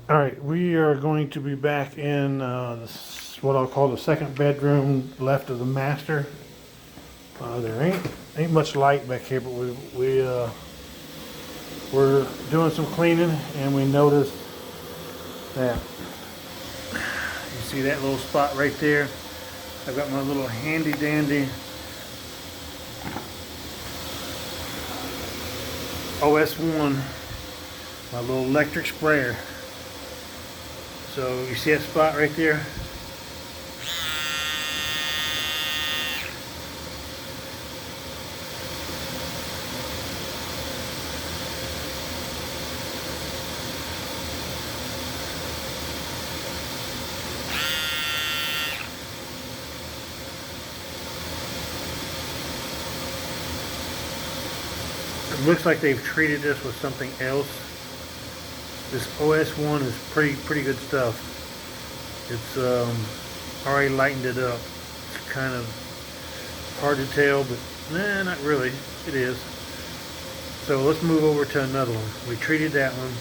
Alright, we are going to be back in what I'll call the second bedroom left of the master. There ain't much light back here, but we're doing some cleaning and we noticed that, you see that little spot right there? I've got my little handy dandy OS1, my little electric sprayer. So you see that spot right there? It looks like they've treated this with something else. This OS1 is pretty good stuff. It's already lightened it up. It's kind of hard to tell, but nah, not really. It is. So let's move over to another one. We treated that one.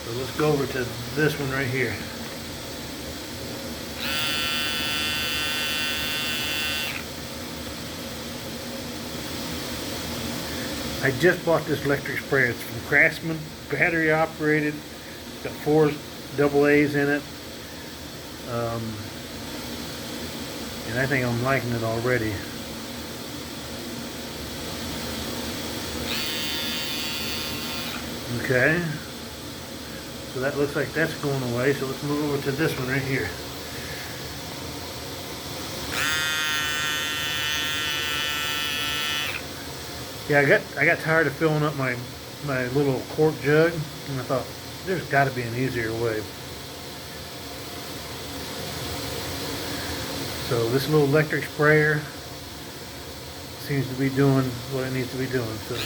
So let's go over to this one right here. I just bought this electric sprayer. It's from Craftsman, battery operated. It's got 4 AA's in it. And I think I'm liking it already. Okay. So that looks like that's going away. So let's move over to this one right here. Yeah, I got tired of filling up my little quart jug, and I thought there's got to be an easier way. So this little electric sprayer seems to be doing what it needs to be doing. So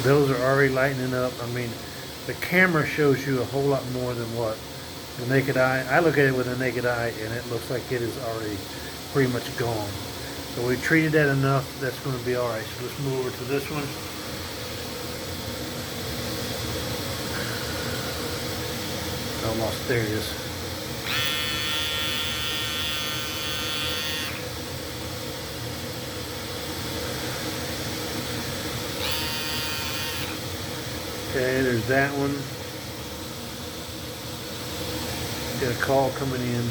those are already lightening up. I mean, the camera shows you a whole lot more than what the naked eye. I look at it with a naked eye and it looks like it is already pretty much gone. So we treated that enough, that's going to be alright. So let's move over to this one. Almost, there it is. Okay, there's that one. Got a call coming in.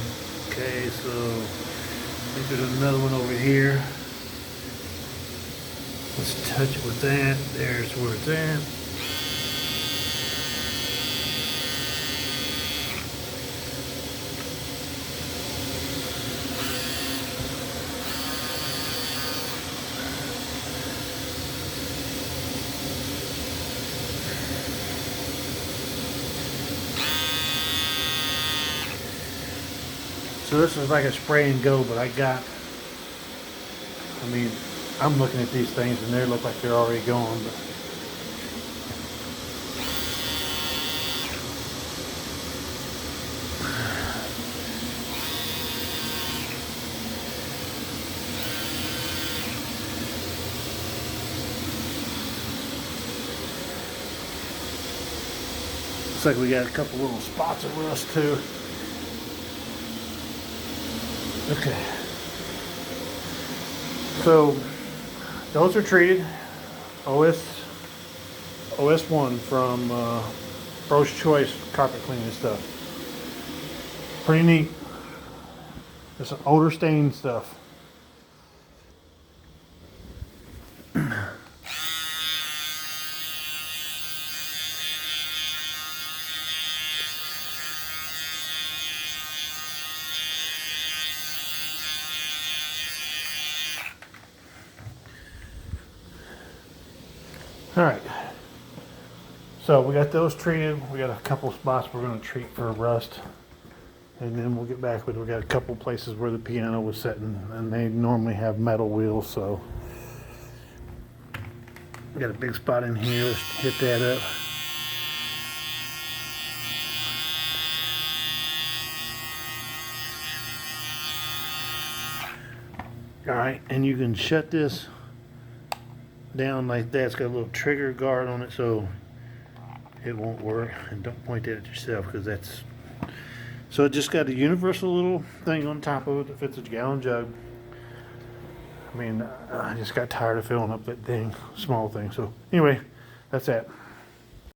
Okay, so I think there's another one over here. Let's touch it with that. There's where it's at. So this is like a spray and go, but I mean, I'm looking at these things and they look like they're already gone, but looks like we got a couple little spots of rust too. Okay. So those are treated. OS1 from Bro's Choice carpet cleaning stuff. Pretty neat. It's an odor stain stuff. Alright, so we got those treated. We got a couple spots we're going to treat for rust. And then we'll get back with, we got a couple places where the piano was sitting and they normally have metal wheels, so. We got a big spot in here, let's hit that up. Alright, and you can shut this down like that. It's got a little trigger guard on it, so it won't work. And don't point that at yourself, because that's... So it just got a universal little thing on top of it that fits a gallon jug. I mean, I just got tired of filling up that thing, small thing. So anyway, that's that.